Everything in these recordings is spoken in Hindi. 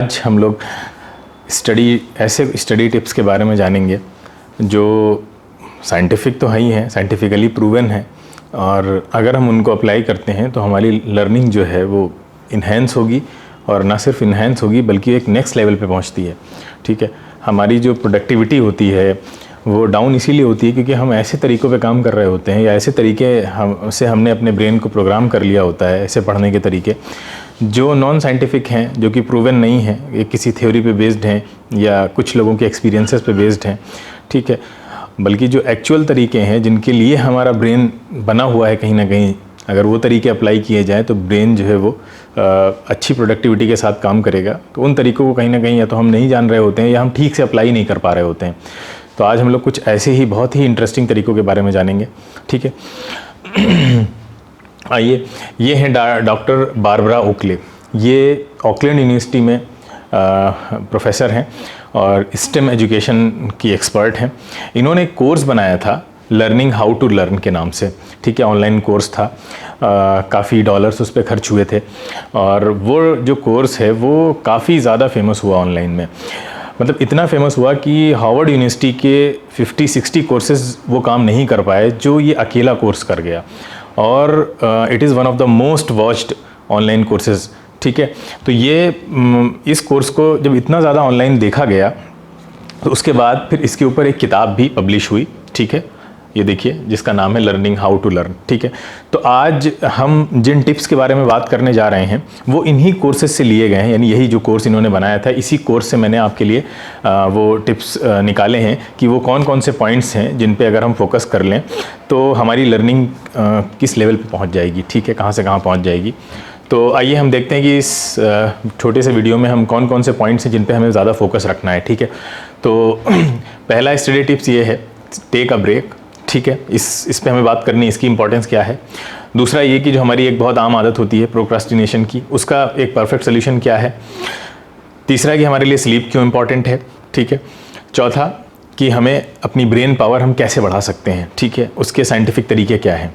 आज हम लोग ऐसे स्टडी टिप्स के बारे में जानेंगे जो साइंटिफिक तो है ही हैं, साइंटिफिकली प्रूवन है, और अगर हम उनको अप्लाई करते हैं तो हमारी लर्निंग जो है वो इन्हेंस होगी, और ना सिर्फ इन्हेंस होगी बल्कि एक नेक्स्ट लेवल पे पहुंचती है। ठीक है, हमारी जो प्रोडक्टिविटी होती है वो डाउन इसीलिए होती है क्योंकि हम ऐसे तरीक़ों पे काम कर रहे होते हैं, या ऐसे तरीके हमने अपने ब्रेन को प्रोग्राम कर लिया होता है, ऐसे पढ़ने के तरीके जो नॉन साइंटिफिक हैं, जो कि प्रूवन नहीं है, ये किसी थ्योरी पे बेस्ड हैं या कुछ लोगों के एक्सपीरियंसेस पे बेस्ड हैं। ठीक है, बल्कि जो एक्चुअल तरीके हैं जिनके लिए हमारा ब्रेन बना हुआ है, कहीं ना कहीं अगर वो तरीके अप्लाई किए जाएँ तो ब्रेन जो है वो अच्छी प्रोडक्टिविटी के साथ काम करेगा। तो उन तरीक़ों को कहीं ना कहीं या तो हम नहीं जान रहे होते हैं या हम ठीक से अप्लाई नहीं कर पा रहे होते हैं। तो आज हम लोग कुछ ऐसे ही बहुत ही इंटरेस्टिंग तरीक़ों के बारे में जानेंगे। ठीक है, आइए, ये हैं डॉक्टर बारबरा ओकले। ये ऑकलैंड यूनिवर्सिटी में प्रोफेसर हैं और स्टेम एजुकेशन की एक्सपर्ट हैं। इन्होंने एक कोर्स बनाया था लर्निंग हाउ टू लर्न के नाम से। ठीक है, ऑनलाइन कोर्स था, काफ़ी डॉलर्स उस पर खर्च हुए थे, और वो जो कोर्स है वो काफ़ी ज़्यादा फेमस हुआ ऑनलाइन में। मतलब इतना फेमस हुआ कि हार्वर्ड यूनिवर्सिटी के 50-60 कोर्सेज़ वो काम नहीं कर पाए जो ये अकेला कोर्स कर गया, और it is one of the most watched online courses. ठीक है, तो ये इस कोर्स को जब इतना ज़्यादा ऑनलाइन देखा गया तो उसके बाद फिर इसके ऊपर एक किताब भी पब्लिश हुई। ठीक है, ये देखिए, जिसका नाम है लर्निंग हाउ टू लर्न। ठीक है, तो आज हम जिन टिप्स के बारे में बात करने जा रहे हैं वो इन्हीं कोर्सेज से लिए गए हैं, यानी यही जो कोर्स इन्होंने बनाया था इसी कोर्स से मैंने आपके लिए वो टिप्स निकाले हैं कि वो कौन कौन से पॉइंट्स हैं जिन पे अगर हम फोकस कर लें तो हमारी लर्निंग किस लेवल पे पहुंच जाएगी। ठीक है, कहाँ से कहाँ पहुंच जाएगी। तो आइए हम देखते हैं कि इस छोटे से वीडियो में हम कौन कौन से पॉइंट्स हैं जिन पे हमें ज़्यादा फोकस रखना है। ठीक है, तो पहला स्टडी टिप्स ये है, टेक अ ब्रेक। ठीक है, इस पे हमें बात करनी है, इसकी इंपॉर्टेंस क्या है। दूसरा ये कि जो हमारी एक बहुत आम आदत होती है प्रोक्रास्टिनेशन की, उसका एक परफेक्ट सोल्यूशन क्या है। तीसरा कि हमारे लिए स्लीप क्यों इंपॉर्टेंट है। ठीक है, चौथा कि हमें अपनी ब्रेन पावर हम कैसे बढ़ा सकते हैं। ठीक है, उसके साइंटिफिक तरीके क्या हैं।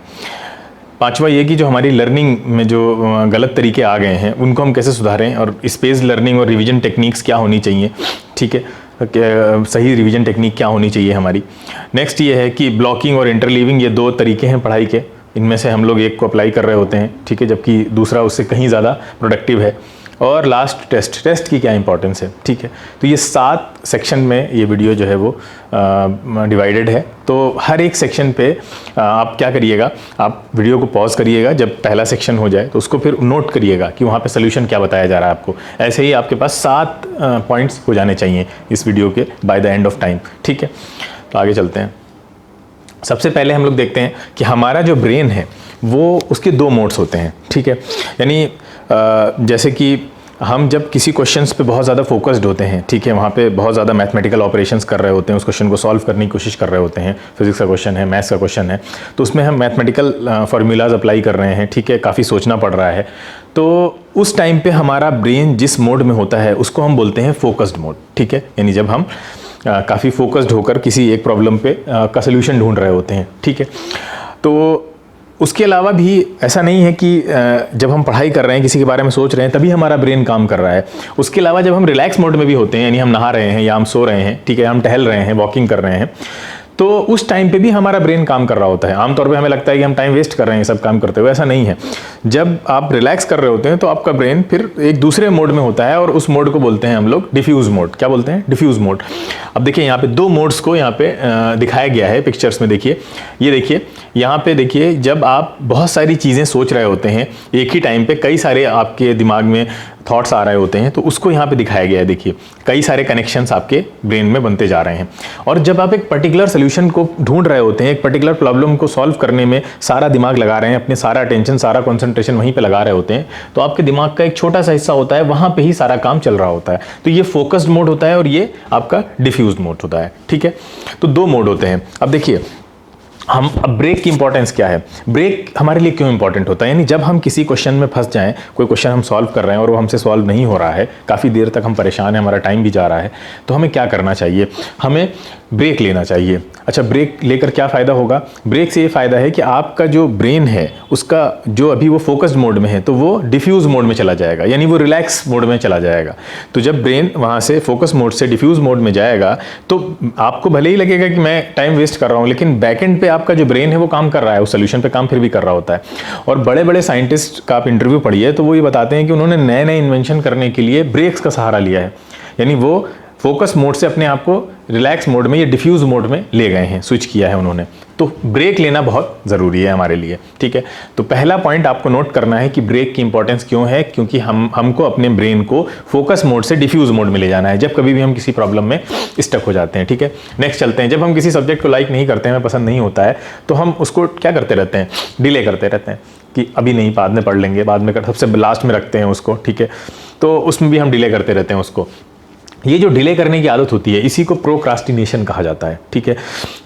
पांचवा ये कि जो हमारी लर्निंग में जो गलत तरीके आ गए हैं उनको हम कैसे सुधारें, और स्पेस लर्निंग और रिवीजन टेक्निक्स क्या होनी चाहिए। ठीक है, सही रिवीजन टेक्निक क्या होनी चाहिए हमारी। नेक्स्ट ये है कि ब्लॉकिंग और इंटरलीविंग, ये दो तरीके हैं पढ़ाई के, इनमें से हम लोग एक को अप्लाई कर रहे होते हैं। ठीक है, जबकि दूसरा उससे कहीं ज़्यादा प्रोडक्टिव है। और लास्ट टेस्ट की क्या इंपॉर्टेंस है। ठीक है, तो ये 7 सेक्शन में ये वीडियो जो है वो डिवाइडेड है। तो हर एक सेक्शन पे आप क्या करिएगा, आप वीडियो को पॉज करिएगा जब पहला सेक्शन हो जाए, तो उसको फिर नोट करिएगा कि वहाँ पे सोल्यूशन क्या बताया जा रहा है आपको। ऐसे ही आपके पास 7 पॉइंट्स हो जाने चाहिए इस वीडियो के by the end of time. ठीक है, तो आगे चलते हैं। सबसे पहले हम लोग देखते हैं कि हमारा जो ब्रेन है वो उसके 2 मोड्स होते हैं। ठीक है, यानी जैसे कि हम जब किसी क्वेश्चंस पे बहुत ज़्यादा फोकस्ड होते हैं, ठीक है, वहाँ पे बहुत ज़्यादा मैथमेटिकल ऑपरेशंस कर रहे होते हैं, उस क्वेश्चन को सॉल्व करने की कोशिश कर रहे होते हैं, फिजिक्स का क्वेश्चन है, मैथ्स का क्वेश्चन है, तो उसमें हम मैथमेटिकल फार्मूलाज अप्लाई कर रहे हैं। ठीक है, काफ़ी सोचना पड़ रहा है, तो उस टाइम पे हमारा ब्रेन जिस मोड में होता है उसको हम बोलते हैं फोकस्ड मोड। ठीक है, यानी जब हम काफ़ी फोकस्ड होकर किसी एक प्रॉब्लम पे का सोल्यूशन ढूंढ रहे होते हैं। ठीक है, तो उसके अलावा भी ऐसा नहीं है कि जब हम पढ़ाई कर रहे हैं, किसी के बारे में सोच रहे हैं, तभी हमारा ब्रेन काम कर रहा है। उसके अलावा जब हम रिलैक्स मोड में भी होते हैं, यानी हम नहा रहे हैं या हम सो रहे हैं, ठीक है, हम टहल रहे हैं, वॉकिंग कर रहे हैं, तो उस टाइम पे भी हमारा ब्रेन काम कर रहा होता है। आमतौर पे हमें लगता है कि हम टाइम वेस्ट कर रहे हैं सब काम करते हुए, ऐसा नहीं है। जब आप रिलैक्स कर रहे होते हैं तो आपका ब्रेन फिर एक दूसरे मोड में होता है, और उस मोड को बोलते हैं हम लोग डिफ्यूज मोड। क्या बोलते हैं? Diffuse mode. अब देखिए यहाँ पे 2 मोड्स को यहाँ पे दिखाया गया है पिक्चर्स में। देखिए, ये देखिए, यहाँ पे देखिए, जब आप बहुत सारी चीज़ें सोच रहे होते हैं एक ही टाइम पे, कई सारे आपके दिमाग में थॉट्स आ रहे होते हैं, तो उसको यहाँ पे दिखाया गया है। देखिए, कई सारे कनेक्शंस आपके ब्रेन में बनते जा रहे हैं, और जब आप एक पर्टिकुलर सोल्यूशन को ढूंढ रहे होते हैं, एक पर्टिकुलर प्रॉब्लम को सॉल्व करने में सारा दिमाग लगा रहे हैं, अपने सारा अटेंशन, सारा कंसंट्रेशन वहीं पे लगा रहे होते हैं, तो आपके दिमाग का एक छोटा सा हिस्सा होता है, वहाँ पे ही सारा काम चल रहा होता है। तो ये फोकस्ड मोड होता है और ये आपका डिफ्यूज मोड होता है। ठीक है, तो 2 मोड होते हैं। अब देखिए, हम अब ब्रेक की इंपॉर्टेंस क्या है, ब्रेक हमारे लिए क्यों इंपॉर्टेंट होता है, यानी जब हम किसी क्वेश्चन में फंस जाएं, कोई क्वेश्चन हम सॉल्व कर रहे हैं और वो हमसे सॉल्व नहीं हो रहा है, काफ़ी देर तक हम परेशान हैं, हमारा टाइम भी जा रहा है, तो हमें क्या करना चाहिए, हमें ब्रेक लेना चाहिए। अच्छा, ब्रेक लेकर क्या फ़ायदा होगा, ब्रेक से ये फ़ायदा है कि आपका जो ब्रेन है उसका जो अभी वो फोकस्ड मोड में है तो वो डिफ्यूज़ मोड में चला जाएगा, यानी वो रिलैक्स मोड में चला जाएगा। तो जब ब्रेन वहाँ से फोकस मोड से डिफ्यूज़ मोड में जाएगा तो आपको भले ही लगेगा कि मैं टाइम वेस्ट कर रहा हूँ, लेकिन बैकएंड पे आपका जो ब्रेन है वो काम कर रहा है, उस सोल्यूशन पे काम फिर भी कर रहा होता है। और बड़े बड़े साइंटिस्ट का आप इंटरव्यू पढ़िए तो वो ये बताते हैं कि उन्होंने नए नए इन्वेंशन करने के लिए ब्रेक्स का सहारा लिया है, यानी वो फोकस मोड से अपने आप को रिलैक्स मोड में या डिफ्यूज मोड में ले गए हैं, स्विच किया है उन्होंने। तो ब्रेक लेना बहुत ज़रूरी है हमारे लिए, ठीक है। तो पहला पॉइंट आपको नोट करना है कि ब्रेक की इंपॉर्टेंस क्यों है, क्योंकि हमको अपने ब्रेन को फोकस मोड से डिफ्यूज मोड में ले जाना है जब कभी भी हम किसी प्रॉब्लम में स्टक हो जाते हैं, ठीक है। नेक्स्ट चलते हैं, जब हम किसी सब्जेक्ट को लाइक नहीं करते हैं, हमें पसंद नहीं होता है, तो हम उसको क्या करते रहते हैं, डिले करते रहते हैं कि अभी नहीं, बाद में पढ़ लेंगे, बाद में सबसे लास्ट में रखते हैं उसको, ठीक है। तो उसमें भी हम डिले करते रहते हैं उसको। ये जो डिले करने की आदत होती है इसी को प्रोक्रास्टिनेशन कहा जाता है, ठीक है।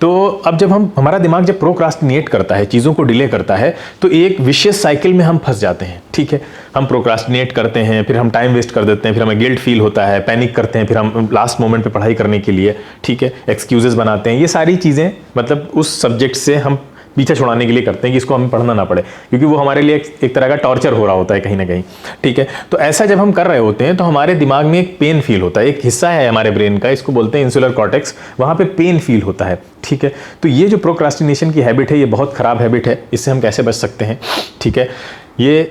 तो अब जब हमारा दिमाग जब प्रोक्रास्टिनेट करता है, चीज़ों को डिले करता है, तो एक विशियस साइकिल में हम फंस जाते हैं, ठीक है। हम प्रोक्रास्टिनेट करते हैं, फिर हम टाइम वेस्ट कर देते हैं, फिर हमें गिल्ट फील होता है, पैनिक करते हैं, फिर हम लास्ट मोमेंट पे पढ़ाई करने के लिए, ठीक है, एक्सक्यूजेस बनाते हैं। ये सारी चीज़ें मतलब उस सब्जेक्ट से हम पीछे छुड़ाने के लिए करते हैं कि इसको हमें पढ़ना ना पड़े, क्योंकि वो हमारे लिए एक तरह का टॉर्चर हो रहा होता है कहीं ना कहीं, ठीक है। तो ऐसा जब हम कर रहे होते हैं तो हमारे दिमाग में एक पेन फील होता है, एक हिस्सा है हमारे ब्रेन का, इसको बोलते हैं इंसुलर कॉर्टेक्स, वहाँ पे पेन फील होता है, ठीक है। तो ये जो प्रोक्रास्टिनेशन की हैबिट है ये बहुत ख़राब हैबिट है, इससे हम कैसे बच सकते हैं, ठीक है।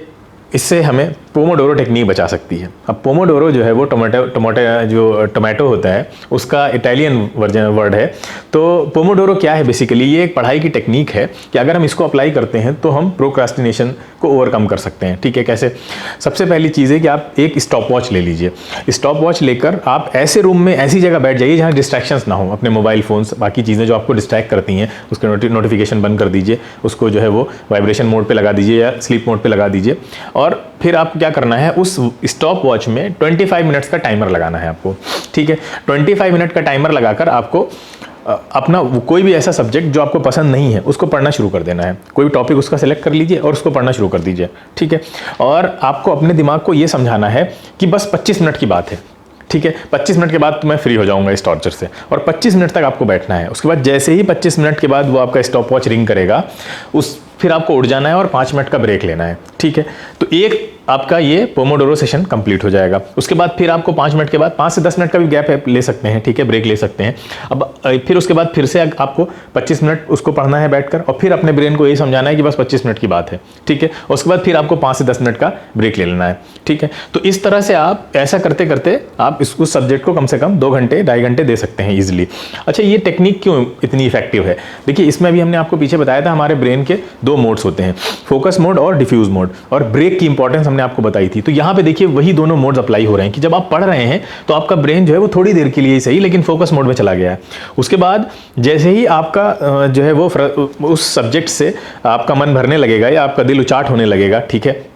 इससे हमें पोमोडोरो टेक्निक बचा सकती है। अब पोमोडोरो जो है वो टोमेटो होता है उसका इटालियन वर्ड है। तो पोमोडोरो क्या है, बेसिकली ये एक पढ़ाई की टेक्निक है कि अगर हम इसको अप्लाई करते हैं तो हम प्रोक्रास्टिनेशन को ओवरकम कर सकते हैं, ठीक है। कैसे, सबसे पहली चीज़ है कि आप एक स्टॉप वॉच ले लीजिए। स्टॉप वॉच लेकर आप ऐसे रूम में ऐसी जगह बैठ जाइए जहाँ डिस्ट्रैक्शंस ना हो, अपने मोबाइल फ़ोन्स, बाकी चीज़ें जो आपको डिस्ट्रैक्ट करती हैं उसके नोटिफिकेशन बंद कर दीजिए, उसको जो है वो वाइब्रेशन मोड पर लगा दीजिए या स्लीप मोड पर लगा दीजिए। और फिर आपको क्या करना है, उस स्टॉप वॉच में 25 मिनट्स का टाइमर लगाना है आपको, ठीक है। 25 मिनट का टाइमर लगाकर आपको अपना कोई भी ऐसा सब्जेक्ट जो आपको पसंद नहीं है उसको पढ़ना शुरू कर देना है। कोई भी टॉपिक उसका सेलेक्ट कर लीजिए और उसको पढ़ना शुरू कर दीजिए, ठीक है। और आपको अपने दिमाग को ये समझाना है कि बस 25 मिनट की बात है, ठीक है। 25 मिनट के बाद मैं फ्री हो जाऊंगा इस टॉर्चर से, और 25 मिनट तक आपको बैठना है। उसके बाद जैसे ही 25 मिनट के बाद वो आपका स्टॉप वॉच रिंग करेगा, फिर आपको उठ जाना है और 5 मिनट का ब्रेक लेना है, ठीक है। तो एक आपका ये पोमोडोरो सेशन कंप्लीट हो जाएगा। उसके बाद फिर आपको 5 मिनट के बाद 5 से 10 मिनट का भी गैप ले सकते हैं, ठीक है, ब्रेक ले सकते हैं। अब फिर उसके बाद फिर से आपको 25 मिनट उसको पढ़ना है बैठकर, और फिर अपने ब्रेन को ये समझाना है कि बस 25 मिनट की बात है, ठीक है। उसके बाद फिर आपको 5 से 10 मिनट का ब्रेक ले लेना है, ठीक है। तो इस तरह से आप ऐसा करते करते आप उस सब्जेक्ट को कम से कम 2 घंटे 2.5 घंटे दे सकते हैं ईजिली। अच्छा, ये टेक्निक क्यों इतनी इफेक्टिव है, देखिए इसमें भी हमने आपको पीछे बताया था हमारे ब्रेन के 2 मोड्स होते हैं, फोकस मोड और डिफ्यूज मोड, और ब्रेक की इंपॉर्टेंस हमने आपको बताई थी। तो यहाँ पे देखिए वही दोनों मोड्स अप्लाई हो रहे हैं कि जब आप पढ़ रहे हैं तो आपका ब्रेन जो है वो थोड़ी देर के लिए ही सही लेकिन फोकस मोड में चला गया है। उसके बाद जैसे ही आपका जो है वो उस सब्जेक्ट से आपका मन भरने लगेगा या आपका दिल उचाट होने लगेगा, ठीक है,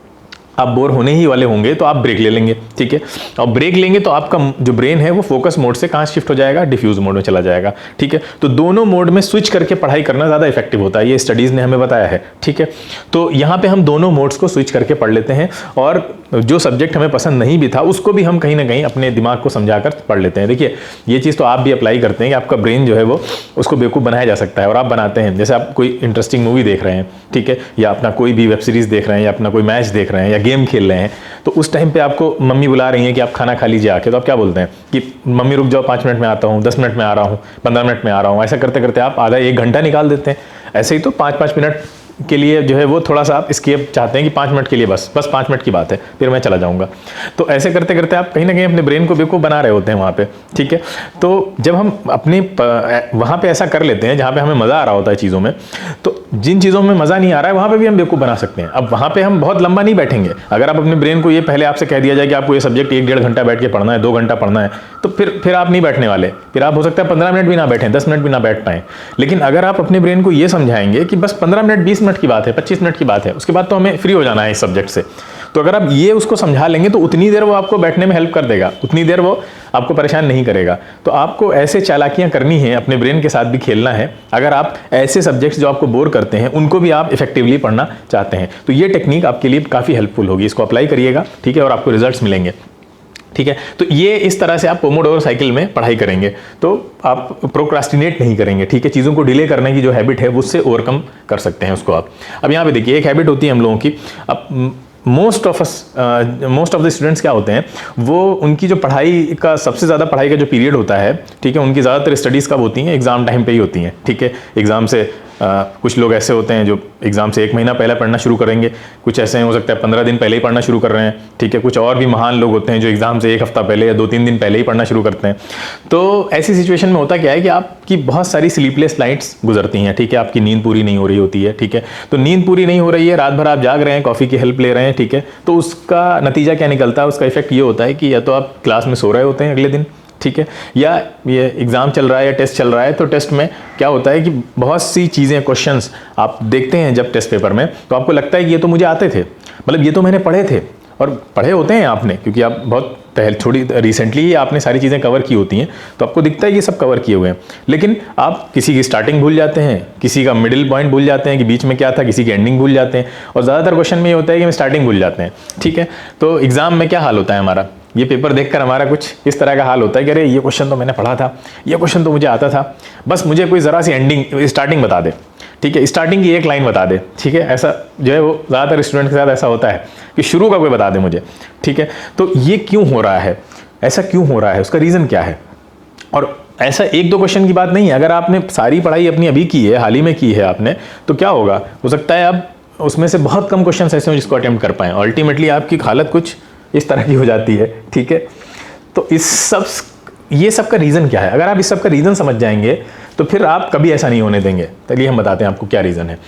आप बोर होने ही वाले होंगे तो आप ब्रेक ले लेंगे, ठीक है। और ब्रेक लेंगे तो आपका जो ब्रेन है वो फोकस मोड से कहाँ शिफ्ट हो जाएगा, डिफ्यूज मोड में चला जाएगा, ठीक है। तो दोनों मोड में स्विच करके पढ़ाई करना ज़्यादा इफेक्टिव होता है, ये स्टडीज़ ने हमें बताया है, ठीक है। तो यहाँ पे हम दोनों मोड्स को स्विच करके पढ़ लेते हैं, और जो सब्जेक्ट हमें पसंद नहीं भी था उसको भी हम कहीं ना कहीं अपने दिमाग को समझाकर पढ़ लेते हैं। देखिए ये चीज़ तो आप भी अप्लाई करते हैं कि आपका ब्रेन जो है वो उसको बेवकूफ़ बनाया जा सकता है, और आप बनाते हैं। जैसे आप कोई इंटरेस्टिंग मूवी देख रहे हैं, ठीक है, या अपना कोई भी वेब सीरीज़ देख रहे हैं, या अपना कोई मैच देख रहे हैं, या गेम खेल रहे हैं, तो उस टाइम पे आपको मम्मी बुला रही हैं कि आप खाना खा लीजिए आके, तो आप क्या बोलते हैं कि मम्मी रुक जाओ, 5 मिनट में आता हूँ, 10 मिनट में आ रहा हूँ, 15 मिनट में आ रहा हूँ। ऐसा करते करते आप आधा 1 घंटा निकाल देते हैं। ऐसे ही तो 5-5 मिनट के लिए जो है वो थोड़ा सा आप स्केप चाहते हैं कि 5 मिनट के लिए बस 5 मिनट की बात है, फिर मैं चला जाऊंगा। तो ऐसे करते करते आप कहीं ना कहीं अपने ब्रेन को बेवकूफ़ बना रहे होते हैं वहाँ पे, ठीक है। तो जब हम अपने वहाँ पे ऐसा कर लेते हैं जहाँ पे हमें मज़ा आ रहा होता है चीज़ों में, तो जिन चीज़ों में मज़ा नहीं आ रहा है वहाँ पे भी हम बेवकूफ़ बना सकते हैं। अब वहाँ पे हम बहुत लंबा नहीं बैठेंगे। अगर आप अपने ब्रेन को ये पहले आपसे कह दिया जाए कि आपको ये सब्जेक्ट 1-1.5 घंटा बैठ के पढ़ना है, 2 घंटा पढ़ना है, तो फिर आप नहीं बैठने वाले। फिर आप हो सकता है 15 मिनट भी ना बैठें, 10 मिनट भी ना बैठ पाएँ। लेकिन अगर आप अपने ब्रेन को ये समझाएंगे कि बस 15 मिनट 20 मिनट की बात है, 25 मिनट की बात है, उसके बाद तो हमें फ्री हो जाना है इस सब्जेक्ट से, तो अगर आप ये उसको समझा लेंगे तो उतनी देर वो आपको बैठने में हेल्प कर देगा, उतनी देर वो आपको परेशान नहीं करेगा। तो आपको ऐसे चालाकियां करनी है, अपने ब्रेन के साथ भी खेलना है। अगर आप ऐसे सब्जेक्ट्स जो आपको बोर करते हैं उनको भी आप इफेक्टिवली पढ़ना चाहते हैं तो ये टेक्निक आपके लिए काफ़ी हेल्पफुल होगी। इसको अप्लाई करिएगा, ठीक है, और आपको रिजल्ट्स मिलेंगे, ठीक है। तो ये इस तरह से आप पोमोडोरो साइकिल में पढ़ाई करेंगे तो आप प्रोक्रास्टिनेट नहीं करेंगे, ठीक है। चीज़ों को डिले करने की जो हैबिट है उससे ओवरकम कर सकते हैं उसको आप। अब यहाँ पे देखिए एक हैबिट होती है हम लोगों की, अब मोस्ट ऑफ द स्टूडेंट्स क्या होते हैं, वो उनकी जो पढ़ाई का सबसे ज़्यादा पढ़ाई का जो पीरियड होता है, ठीक है, उनकी ज़्यादातर स्टडीज़ कब होती हैं, एग्ज़ाम टाइम पे ही होती हैं, ठीक है। एग्ज़ाम से कुछ लोग ऐसे होते हैं जो एग्ज़ाम से 1 महीना पहले पढ़ना शुरू करेंगे, कुछ ऐसे हो सकता है 15 दिन पहले ही पढ़ना शुरू कर रहे हैं, ठीक है। कुछ और भी महान लोग होते हैं जो एग्ज़ाम से 1 हफ्ता पहले या 2-3 दिन पहले ही पढ़ना शुरू करते हैं। तो ऐसी सिचुएशन में होता क्या है कि आपकी बहुत सारी स्लीपलेस नाइट्स गुजरती हैं, ठीक है, आपकी नींद पूरी नहीं हो रही होती है, ठीक है। तो नींद पूरी नहीं हो रही है, रात भर आप जाग रहे हैं, कॉफ़ी की हेल्प ले रहे हैं, ठीक है, तो उसका नतीजा क्या निकलता है, उसका इफेक्ट ये होता है कि या तो आप क्लास में सो रहे होते हैं अगले दिन, ठीक है, या ये एग्ज़ाम चल रहा है या टेस्ट चल रहा है तो टेस्ट में क्या होता है कि बहुत सी चीज़ें, क्वेश्चंस आप देखते हैं जब टेस्ट पेपर में तो आपको लगता है कि ये तो मुझे आते थे, मतलब ये तो मैंने पढ़े थे, और पढ़े होते हैं आपने क्योंकि आप बहुत पहले थोड़ी रिसेंटली ही आपने सारी चीज़ें कवर की होती हैं तो आपको दिखता है ये सब कवर किए हुए हैं। लेकिन आप किसी की स्टार्टिंग भूल जाते हैं, किसी का मिडिल पॉइंट भूल जाते हैं कि बीच में क्या था, किसी की एंडिंग भूल जाते हैं, और ज़्यादातर क्वेश्चन में ये होता है कि हम स्टार्टिंग भूल जाते हैं, ठीक है। तो एग्ज़ाम में क्या हाल होता है हमारा, ये पेपर देखकर हमारा कुछ इस तरह का हाल होता है कि अरे ये क्वेश्चन तो मैंने पढ़ा था, ये क्वेश्चन तो मुझे आता था, बस मुझे कोई ज़रा सी एंडिंग स्टार्टिंग बता दे, ठीक है, स्टार्टिंग की एक लाइन बता दे, ठीक है। ऐसा जो है वो ज़्यादातर स्टूडेंट के साथ ऐसा होता है कि शुरू का कोई बता दे मुझे, ठीक है। तो ये क्यों हो रहा है, ऐसा क्यों हो रहा है, उसका रीज़न क्या है? और ऐसा 1-2 क्वेश्चन की बात नहीं है, अगर आपने सारी पढ़ाई अपनी अभी की है, हाल ही में की है आपने, तो क्या होगा, हो सकता है अब उसमें से बहुत कम क्वेश्चन ऐसे हो जिसको अटेम्प्ट कर पाएँ, अल्टीमेटली आपकी हालत कुछ इस तरह की हो जाती है, ठीक है। तो ये सब का रीज़न क्या है? अगर आप इस सब का रीज़न समझ जाएंगे तो फिर आप कभी ऐसा नहीं होने देंगे। चलिए हम बताते हैं आपको क्या रीज़न है।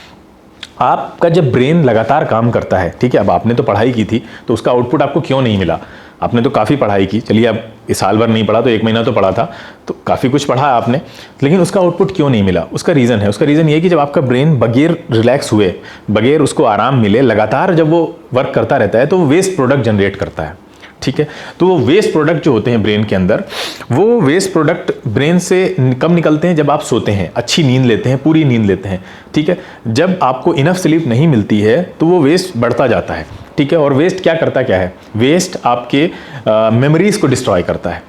आपका जब ब्रेन लगातार काम करता है, ठीक है, अब आपने तो पढ़ाई की थी तो उसका आउटपुट आपको क्यों नहीं मिला? आपने तो काफ़ी पढ़ाई की, चलिए अब इस साल भर नहीं पढ़ा तो 1 महीना तो पढ़ा था, तो काफ़ी कुछ पढ़ा आपने, लेकिन उसका आउटपुट क्यों नहीं मिला? उसका रीज़न है, उसका रीज़न ये कि जब आपका ब्रेन बगैर रिलैक्स हुए, बगैर उसको आराम मिले, लगातार जब वो वर्क करता रहता है तो वो वेस्ट प्रोडक्ट जनरेट करता है, ठीक है। तो वो वेस्ट प्रोडक्ट जो होते हैं ब्रेन के अंदर, वो वेस्ट प्रोडक्ट ब्रेन से कब निकलते हैं? जब आप सोते हैं, अच्छी नींद लेते हैं, पूरी नींद लेते हैं, ठीक है। जब आपको इनफ स्लीप नहीं मिलती है तो वो वेस्ट बढ़ता जाता है, ठीक है। और वेस्ट क्या करता क्या है? वेस्ट आपके मेमोरीज को डिस्ट्रॉय करता है,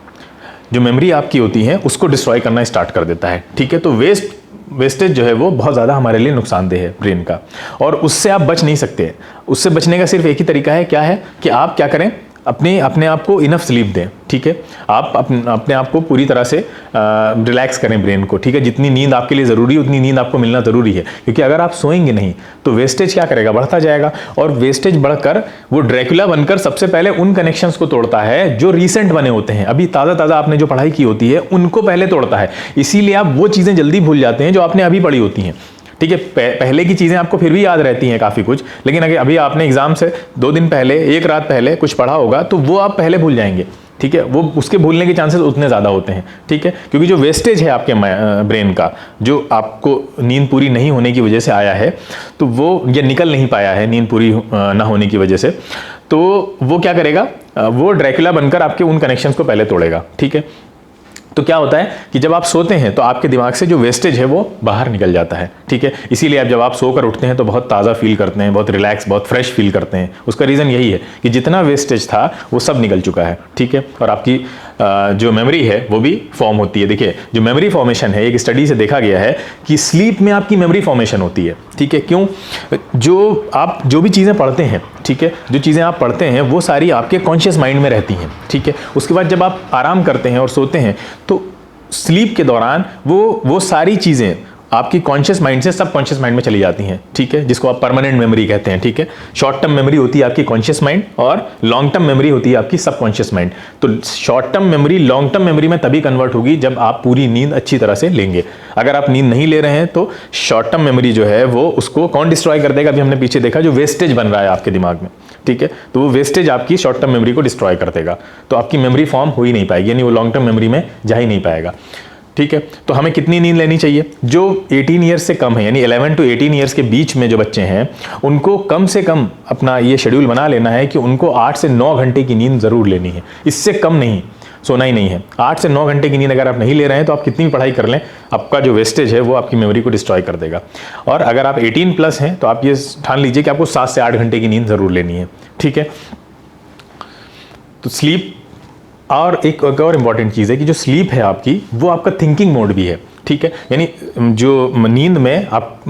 जो मेमोरी आपकी होती है उसको डिस्ट्रॉय करना स्टार्ट कर देता है, ठीक है। तो वेस्टेज जो है वो बहुत ज़्यादा हमारे लिए नुकसानदेह है ब्रेन का, और उससे आप बच नहीं सकते। उससे बचने का सिर्फ एक ही तरीका है, क्या है कि आप क्या करें, अपने आप को इनफ स्लीप दें, ठीक है। आप अपने आप को पूरी तरह से रिलैक्स करें ब्रेन को, ठीक है। जितनी नींद आपके लिए ज़रूरी है उतनी नींद आपको मिलना ज़रूरी है, क्योंकि अगर आप सोएंगे नहीं तो वेस्टेज क्या करेगा, बढ़ता जाएगा, और वेस्टेज बढ़कर वो ड्रैकुला बनकर सबसे पहले उन कनेक्शंस को तोड़ता है जो रीसेंट बने होते हैं, अभी ताज़ा आपने जो पढ़ाई की होती है उनको पहले तोड़ता है। इसीलिए आप वो चीज़ें जल्दी भूल जाते हैं जो आपने अभी पढ़ी होती हैं, ठीक है। पहले की चीज़ें आपको फिर भी याद रहती हैं काफ़ी कुछ, लेकिन अगर अभी आपने एग्जाम से 2 दिन पहले, 1 रात पहले कुछ पढ़ा होगा तो वो आप पहले भूल जाएंगे, ठीक है। वो उसके भूलने के चांसेस उतने ज़्यादा होते हैं, ठीक है, क्योंकि जो वेस्टेज है आपके ब्रेन का, जो आपको नींद पूरी नहीं होने की वजह से आया है, तो वो ये निकल नहीं पाया है नींद पूरी ना होने की वजह से, तो वो क्या करेगा, वो ड्रैकुला बनकर आपके उन कनेक्शंस को पहले तोड़ेगा, ठीक है। तो क्या होता है कि जब आप सोते हैं तो आपके दिमाग से जो वेस्टेज है वो बाहर निकल जाता है, ठीक है। इसीलिए आप जब आप सोकर उठते हैं तो बहुत ताज़ा फील करते हैं, बहुत रिलैक्स, बहुत फ्रेश फील करते हैं। उसका रीज़न यही है कि जितना वेस्टेज था वो सब निकल चुका है, ठीक है। और आपकी जो मेमोरी है वो भी फॉर्म होती है। देखिए जो मेमोरी फॉर्मेशन है, एक स्टडी से देखा गया है कि स्लीप में आपकी मेमोरी फॉर्मेशन होती है, ठीक है। क्यों? जो भी चीज़ें पढ़ते हैं, ठीक है, जो चीज़ें आप पढ़ते हैं वो सारी आपके कॉन्शियस माइंड में रहती हैं, ठीक है। उसके बाद जब आप आराम करते हैं और सोते हैं तो स्लीप के दौरान वो सारी चीज़ें आपकी कॉन्शियस माइंड से सब कॉन्शियस माइंड में चली जाती हैं, ठीक है, जिसको आप परमानेंट मेमोरी कहते हैं, ठीक है। शॉर्ट टर्म मेमोरी होती है आपकी कॉन्शियस माइंड और लॉन्ग टर्म मेमोरी होती है आपकी सब कॉन्शियस माइंड। तो short term memory long term memory में तभी कन्वर्ट होगी जब आप पूरी नींद अच्छी तरह से लेंगे। अगर आप नींद नहीं ले रहे हैं तो शॉर्ट टर्म मेमोरी जो है वो उसको कौन डिस्ट्रॉय कर देगा? अभी हमने पीछे देखा, जो वेस्टेज बन रहा है आपके दिमाग में, ठीक है, तो वो वेस्टेज आपकी शॉर्ट टर्म मेमोरी को डिस्ट्रॉय कर देगा, तो आपकी मेमोरी फॉर्म हो ही नहीं पाएगी, यानी वो लॉन्ग टर्म मेमोरी में जा ही नहीं पाएगा। ठीक है। तो हमें कितनी नींद लेनी चाहिए? जो 18 ईयर्स से कम है, यानी 11 to 18 ईयर्स के बीच में जो बच्चे हैं, उनको कम से कम अपना ये शेड्यूल बना लेना है कि उनको 8 से 9 घंटे की नींद ज़रूर लेनी है, इससे कम नहीं सोना ही नहीं है। 8 से 9 घंटे की नींद अगर आप नहीं ले रहे हैं तो आप कितनी भी पढ़ाई कर लें, आपका जो वेस्टेज है वो आपकी मेमोरी को डिस्ट्रॉय कर देगा। और अगर आप 18 प्लस हैं तो आप ये ठान लीजिए कि आपको 7 से 8 घंटे की नींद ज़रूर लेनी है, ठीक है। तो स्लीप, और एक और इम्पॉर्टेंट चीज़ है कि जो स्लीप है आपकी, वो आपका थिंकिंग मोड भी है, ठीक है। यानी जो नींद में आप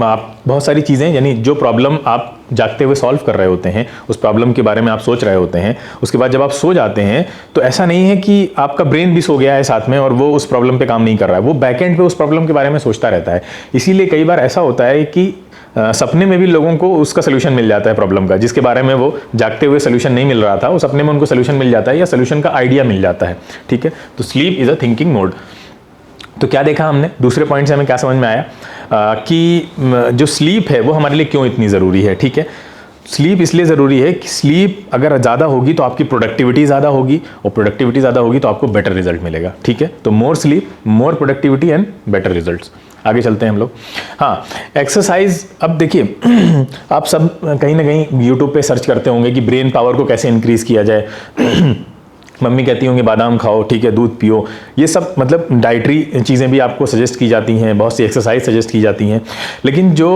बहुत सारी चीज़ें, यानी जो प्रॉब्लम आप जागते हुए सॉल्व कर रहे होते हैं, उस प्रॉब्लम के बारे में आप सोच रहे होते हैं, उसके बाद जब आप सो जाते हैं तो ऐसा नहीं है कि आपका ब्रेन भी सो गया है साथ में और वो उस प्रॉब्लम पे काम नहीं कर रहा है, वो बैकएंड पे उस प्रॉब्लम के बारे में सोचता रहता है। इसीलिए कई बार ऐसा होता है कि सपने में भी लोगों को उसका सोल्यूशन मिल जाता है प्रॉब्लम का, जिसके बारे में वो जागते हुए सोल्यूशन नहीं मिल रहा था, उस सपने में उनको सोल्यूशन मिल जाता है या सोल्यूशन का आइडिया मिल जाता है, ठीक है। तो sleep is a thinking mode. तो क्या देखा हमने, दूसरे पॉइंट से हमें क्या समझ में आया कि जो स्लीप है वो हमारे लिए क्यों इतनी ज़रूरी है, ठीक है। स्लीप इसलिए ज़रूरी है कि स्लीप अगर ज़्यादा होगी तो आपकी प्रोडक्टिविटी ज़्यादा होगी, और प्रोडक्टिविटी ज़्यादा होगी तो आपको बेटर रिजल्ट मिलेगा, ठीक है। तो more sleep, more productivity and better results. आगे चलते हैं हम लोग। हाँ, एक्सरसाइज। अब देखिए आप सब कहीं ना कहीं यूट्यूब पे सर्च करते होंगे कि ब्रेन पावर को कैसे इंक्रीज़ किया जाए। मम्मी कहती होंगी बादाम खाओ, ठीक है, दूध पियो, ये सब मतलब डाइटरी चीज़ें भी आपको सजेस्ट की जाती हैं, बहुत सी एक्सरसाइज सजेस्ट की जाती हैं। लेकिन जो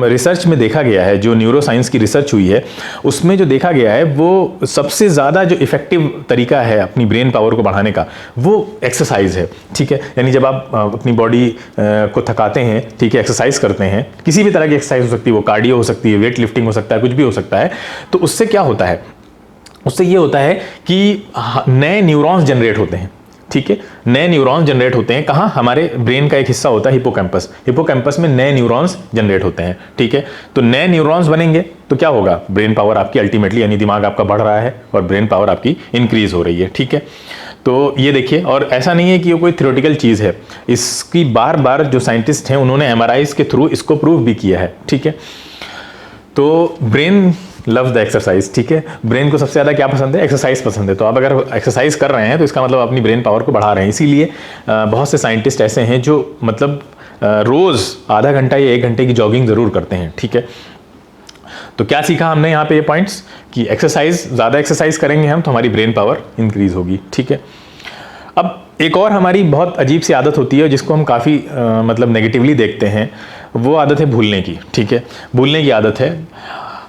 रिसर्च में देखा गया है, जो न्यूरो साइंस की रिसर्च हुई है, उसमें जो देखा गया है वो सबसे ज़्यादा जो इफ़ेक्टिव तरीका है अपनी ब्रेन पावर को बढ़ाने का, वो एक्सरसाइज है, ठीक है। यानी जब आप अपनी बॉडी को थकाते हैं, ठीक है, एक्सरसाइज करते हैं, किसी भी तरह की एक्सरसाइज हो सकती है, वो कार्डियो हो सकती है, वेट लिफ्टिंग हो सकता है, कुछ भी हो सकता है, तो उससे क्या होता है, उससे ये होता है कि नए न्यूरॉन्स जनरेट होते हैं, ठीक है। नए न्यूरॉन्स जनरेट होते हैं कहाँ? हमारे ब्रेन का एक हिस्सा होता है हिपोकैम्पस, हिपोकैम्पस में नए न्यूरॉन्स जनरेट होते हैं, ठीक है। तो नए न्यूरॉन्स बनेंगे तो क्या होगा? ब्रेन पावर आपकी अल्टीमेटली, यानी दिमाग आपका बढ़ रहा है और ब्रेन पावर आपकी इंक्रीज हो रही है, ठीक है। तो ये देखिए, और ऐसा नहीं है कि ये कोई थ्योरेटिकल चीज़ है, इसकी बार बार जो साइंटिस्ट हैं उन्होंने MRIs के थ्रू इसको प्रूव भी किया है, ठीक है। तो ब्रेन लव द एक्सरसाइज, ठीक है। ब्रेन को सबसे ज़्यादा क्या पसंद है? एक्सरसाइज पसंद है। तो आप अगर एक्सरसाइज कर रहे हैं तो इसका मतलब अपनी ब्रेन पावर को बढ़ा रहे हैं। इसीलिए बहुत से साइंटिस्ट ऐसे हैं जो मतलब रोज़ आधा घंटा या 1 घंटे की जॉगिंग ज़रूर करते हैं, ठीक है। तो क्या सीखा हमने यहाँ पे ये पॉइंट्स कि एक्सरसाइज, ज़्यादा एक्सरसाइज करेंगे हम तो हमारी ब्रेन पावर इंक्रीज होगी, ठीक है। अब एक और हमारी बहुत अजीब सी आदत होती है जिसको हम काफ़ी मतलब नेगेटिवली देखते हैं, वो आदत है भूलने की, ठीक है। भूलने की आदत है,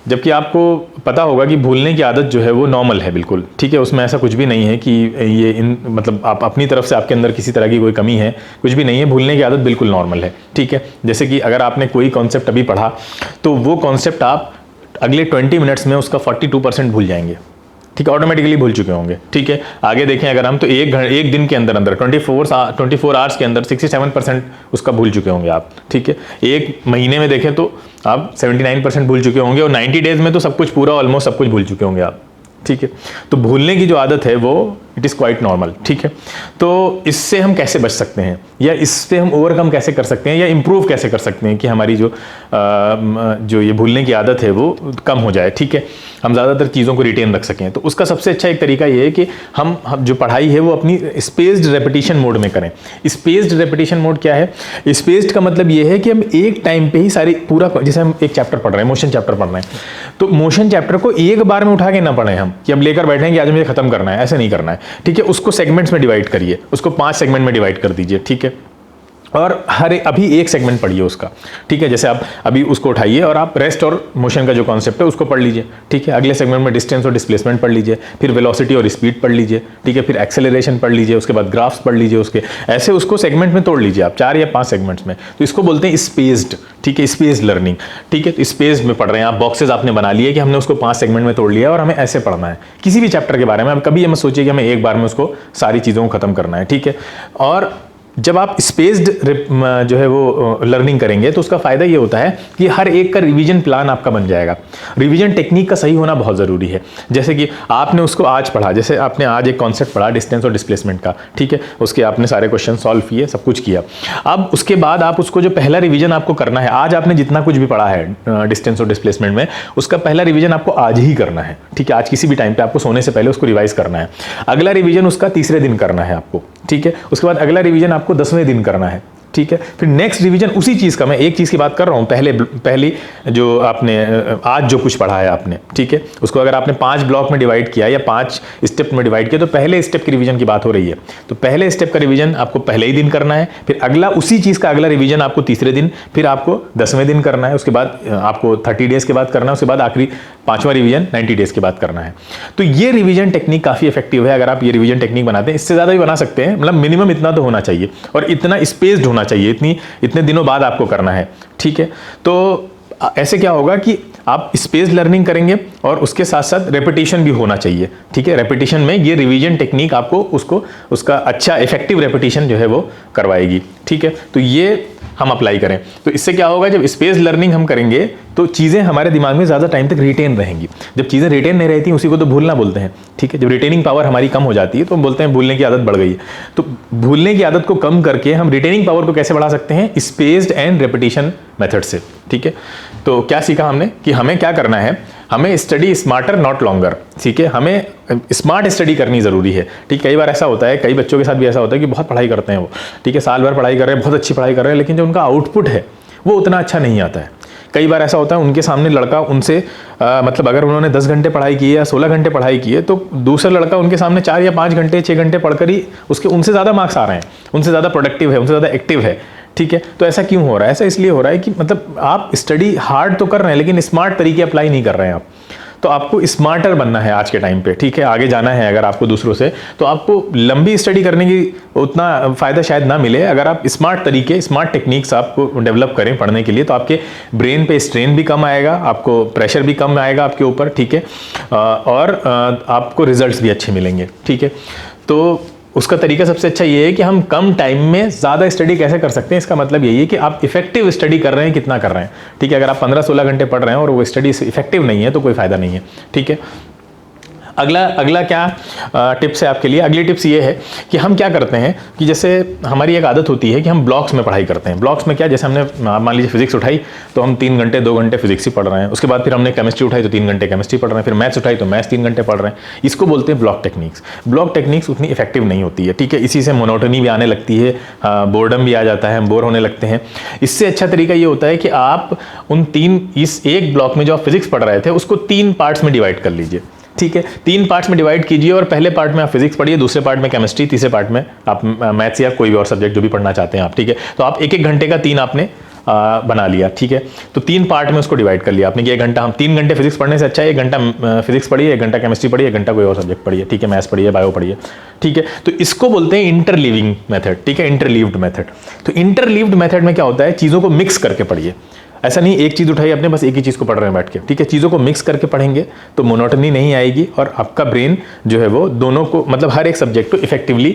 जबकि आपको पता होगा कि भूलने की आदत जो है वो नॉर्मल है, बिल्कुल, ठीक है। उसमें ऐसा कुछ भी नहीं है कि ये मतलब आप अपनी तरफ से आपके अंदर किसी तरह की कोई कमी है, कुछ भी नहीं है। भूलने की आदत बिल्कुल नॉर्मल है, ठीक है। जैसे कि अगर आपने कोई कॉन्सेप्ट अभी पढ़ा तो वो कॉन्सेप्ट आप अगले 20 मिनट्स में उसका 42% भूल जाएंगे, ठीक है, ऑटोमेटिकली भूल चुके होंगे, ठीक है। आगे देखें अगर हम तो एक दिन के अंदर 24 आवर्स के अंदर 67% उसका भूल चुके होंगे आप, ठीक है। एक महीने में देखें तो आप 79% भूल चुके होंगे, और 90 डेज में तो सब कुछ पूरा ऑलमोस्ट सब कुछ भूल चुके होंगे आप, ठीक है। तो भूलने की जो आदत है वो इट इज़ क्वाइट नॉर्मल, ठीक है। तो इससे हम कैसे बच सकते हैं, या इससे हम ओवरकम कैसे कर सकते हैं, या इम्प्रूव कैसे कर सकते हैं कि हमारी जो ये भूलने की आदत है वो कम हो जाए, ठीक है, हम ज़्यादातर चीज़ों को रिटेन रख सकें। तो उसका सबसे अच्छा एक तरीका ये है कि हम जो पढ़ाई है वो अपनी स्पेस्ड रेपिटेशन मोड में करें। स्पेस्ड रेपिटेशन मोड क्या है? स्पेस्ड का मतलब ये है कि हम एक टाइम पे ही सारी पूरा, जैसे हम एक चैप्टर पढ़ रहे हैं, मोशन चैप्टर पढ़ रहे हैं, तो मोशन चैप्टर को एक बार में उठा के ना पढ़ें हम कि अब लेकर बैठें कि आज मुझे खत्म करना है, ऐसे नहीं करना है, ठीक है। उसको सेगमेंट्स में डिवाइड करिए, उसको 5 सेगमेंट में डिवाइड कर दीजिए, ठीक है। और अभी एक सेगमेंट पढ़िए उसका, ठीक है। जैसे आप अभी उसको उठाइए और आप रेस्ट और मोशन का जो कॉन्सेप्ट है उसको पढ़ लीजिए, ठीक है। अगले सेगमेंट में डिस्टेंस और डिस्प्लेसमेंट पढ़ लीजिए, फिर वेलोसिटी और स्पीड पढ़ लीजिए, ठीक है, फिर एक्सेलरेशन पढ़ लीजिए, उसके बाद ग्राफ्स पढ़ लीजिए उसके, ऐसे उसको सेगमेंट में तोड़ लीजिए आप 4 या 5 सेगमेंट्स में। तो इसको बोलते हैं स्पेस्ड, ठीक है, स्पेस्ड लर्निंग, ठीक है। तो स्पेस्ड में पढ़ रहे हैं आप, बॉक्सेज आपने बना लिए कि हमने उसको 5 सेगमेंट में तोड़ लिया और हमें ऐसे पढ़ना है किसी भी चैप्टर के बारे में। अब कभी ये मत सोचिए कि हमें एक बार में उसको सारी चीज़ों को खत्म करना है, ठीक है। और जब आप स्पेस्ड जो है वो लर्निंग करेंगे तो उसका फ़ायदा ये होता है कि हर एक का रिवीजन प्लान आपका बन जाएगा। रिवीजन टेक्निक का सही होना बहुत ज़रूरी है। जैसे कि आपने उसको आज पढ़ा, जैसे आपने आज एक कॉन्सेप्ट पढ़ा डिस्टेंस और डिस्प्लेसमेंट का, ठीक है, उसके आपने सारे क्वेश्चन सॉल्व किए, सब कुछ किया। अब उसके बाद आप उसको जो पहला रिवीजन आपको करना है, आज आपने जितना कुछ भी पढ़ा है डिस्टेंस और डिस्प्लेसमेंट में, उसका पहला रिवीजन आपको आज ही करना है, ठीक है। आज किसी भी टाइम पर आपको सोने से पहले उसको रिवाइज करना है। अगला रिवीजन उसका तीसरे दिन करना है आपको, ठीक है। उसके बाद अगला रिवीजन आपको 10वें दिन करना है, ठीक है। फिर नेक्स्ट रिवीजन उसी चीज़ का, मैं एक चीज़ की बात कर रहा हूँ, पहली जो आपने आज जो कुछ पढ़ा है आपने, ठीक है, उसको अगर आपने 5 ब्लॉक में डिवाइड किया या 5 स्टेप में डिवाइड किया तो पहले स्टेप की रिवीजन की बात हो रही है। तो पहले स्टेप का रिवीजन आपको पहले ही दिन करना है, फिर अगला उसी चीज़ का अगला रिवीजन आपको तीसरे दिन, फिर आपको 10वें दिन करना है, उसके बाद आपको 30 डेज़ के बाद करना है, उसके बाद आखिरी 5वां रिवीजन 90 डेज़ के बाद करना है। तो ये रिवीजन टेक्निक काफ़ी इफेक्टिव है। अगर आप ये रिवीजन टेक्निक बनाते हैं, इससे ज़्यादा भी बना सकते हैं, मतलब मिनिमम इतना तो होना चाहिए और इतना स्पेस्ड होना चाहिए, इतने दिनों बाद आपको करना है, ठीक है। तो ऐसे क्या होगा कि आप स्पेस लर्निंग करेंगे और उसके साथ साथ रेपिटेशन भी होना चाहिए, ठीक है। रेपिटेशन में ये रिवीजन टेक्निक आपको उसका अच्छा इफेक्टिव रेपिटेशन जो है वो करवाएगी, ठीक है। तो ये हम अप्लाई करें तो इससे क्या होगा, जब स्पेस लर्निंग हम करेंगे तो चीज़ें हमारे दिमाग में ज़्यादा टाइम तक रिटेन रहेंगी। जब चीज़ें रिटेन नहीं रहती उसी को तो भूलना बोलते हैं, ठीक है। जब रिटेनिंग पावर हमारी कम हो जाती है तो हम बोलते हैं भूलने की आदत बढ़ गई है। तो भूलने की आदत को कम करके हम रिटेनिंग पावर को कैसे बढ़ा सकते हैं, स्पेस्ड एंड रेपिटेशन मेथड से, ठीक है। तो क्या सीखा हमने कि हमें क्या करना है, हमें स्टडी स्मार्टर नॉट लॉन्गर, ठीक है। हमें स्मार्ट स्टडी करनी ज़रूरी है, ठीक। कई बार ऐसा होता है, कई बच्चों के साथ भी ऐसा होता है कि बहुत पढ़ाई करते हैं वो, ठीक है, साल भर पढ़ाई कर रहे हैं, बहुत अच्छी पढ़ाई कर रहे हैं, लेकिन जो उनका आउटपुट है वो उतना अच्छा नहीं आता है। कई बार ऐसा होता है उनके सामने लड़का उनसे मतलब अगर उन्होंने 10 घंटे पढ़ाई की है या 16 घंटे पढ़ाई की है तो दूसरा लड़का उनके सामने 4 या 5 घंटे 6 घंटे पढ़कर ही उनसे ज़्यादा मार्क्स आ रहे हैं, उनसे ज़्यादा प्रोडक्टिव है, उनसे ज़्यादा एक्टिव है, ठीक है। तो ऐसा क्यों हो रहा है? ऐसा इसलिए हो रहा है कि मतलब आप स्टडी हार्ड तो कर रहे हैं लेकिन स्मार्ट तरीके अप्लाई नहीं कर रहे हैं आप। तो आपको स्मार्टर बनना है आज के टाइम पे, ठीक है। आगे जाना है अगर आपको दूसरों से, तो आपको लंबी स्टडी करने की उतना फ़ायदा शायद ना मिले। अगर आप स्मार्ट तरीके, स्मार्ट टेक्निक्स आपको डेवलप करें पढ़ने के लिए तो आपके ब्रेन पे स्ट्रेन भी कम आएगा, आपको प्रेशर भी कम आएगा आपके ऊपर, ठीक है, और आपको रिजल्ट्स भी अच्छे मिलेंगे, ठीक है। तो उसका तरीका सबसे अच्छा ये है कि हम कम टाइम में ज़्यादा स्टडी कैसे कर सकते हैं। इसका मतलब यही है कि आप इफेक्टिव स्टडी कर रहे हैं, कितना कर रहे हैं, ठीक है। अगर आप 15-16 घंटे पढ़ रहे हैं और वो स्टडी इफेक्टिव नहीं है तो कोई फ़ायदा नहीं है, ठीक है। अगला क्या टिप्स है आपके लिए? अगली टिप्स ये है कि हम क्या करते हैं कि जैसे हमारी एक आदत होती है कि हम ब्लॉक्स में पढ़ाई करते हैं। ब्लॉक्स में क्या, जैसे हमने मान लीजिए फिजिक्स उठाई तो हम 3 घंटे 2 घंटे फिजिक्स ही पढ़ रहे हैं, उसके बाद फिर हमने केमिस्ट्री उठाई तो 3 घंटे केमिस्ट्री पढ़ रहे हैं, फिर मैथ्स उठाई तो मैथ्स 3 घंटे पढ़ रहे हैं। इसको बोलते हैं ब्लॉक टेक्निक्स। ब्लॉक टेक्निक्स उतनी इफेक्टिव नहीं होती है, ठीक है। इसी से मोनोटनी भी आने लगती है, बोर्डम भी आ जाता है, हम बोर होने लगते हैं। इससे अच्छा तरीका ये होता है कि आप इस एक ब्लॉक में जो आप फिजिक्स पढ़ रहे थे उसको 3 पार्ट्स में डिवाइड कर लीजिए, ठीक है। 3 पार्ट्स में डिवाइड कीजिए और पहले पार्ट में आप फिजिक्स पढ़िए, दूसरे पार्ट में केमिस्ट्री, तीसरे पार्ट में आप मैथ्स या कोई भी और सब्जेक्ट जो भी पढ़ना चाहते हैं आप, ठीक है। तो आप 1-1 घंटे का 3 आपने बना लिया, ठीक है। तो 3 पार्ट में उसको डिवाइड कर लिया आपने कि 1 घंटा, हम 3 घंटे फिजिक्स पढ़ने से अच्छा है 1 घंटा फिजिक्स पढ़िए, 1 घंटा केमिस्ट्री पढ़िए, 1 घंटा कोई और सब्जेक्ट पढ़िए, ठीक है, मैथ्स पढ़िए, बायो पढ़िए, ठीक है। तो इसको बोलते हैं इंटरलीविंग मेथड, ठीक है, इंटरलीव्ड मेथड। तो इंटरलीव्ड मेथड में क्या होता है, चीज़ों को मिक्स करके पढ़िए। ऐसा नहीं एक चीज़ उठाई आपने बस एक ही चीज़ को पढ़ रहे हैं बैठ के, ठीक है। चीज़ों को मिक्स करके पढ़ेंगे तो मोनोटनी नहीं आएगी और आपका ब्रेन जो है वो दोनों को, मतलब हर एक सब्जेक्ट को इफेक्टिवली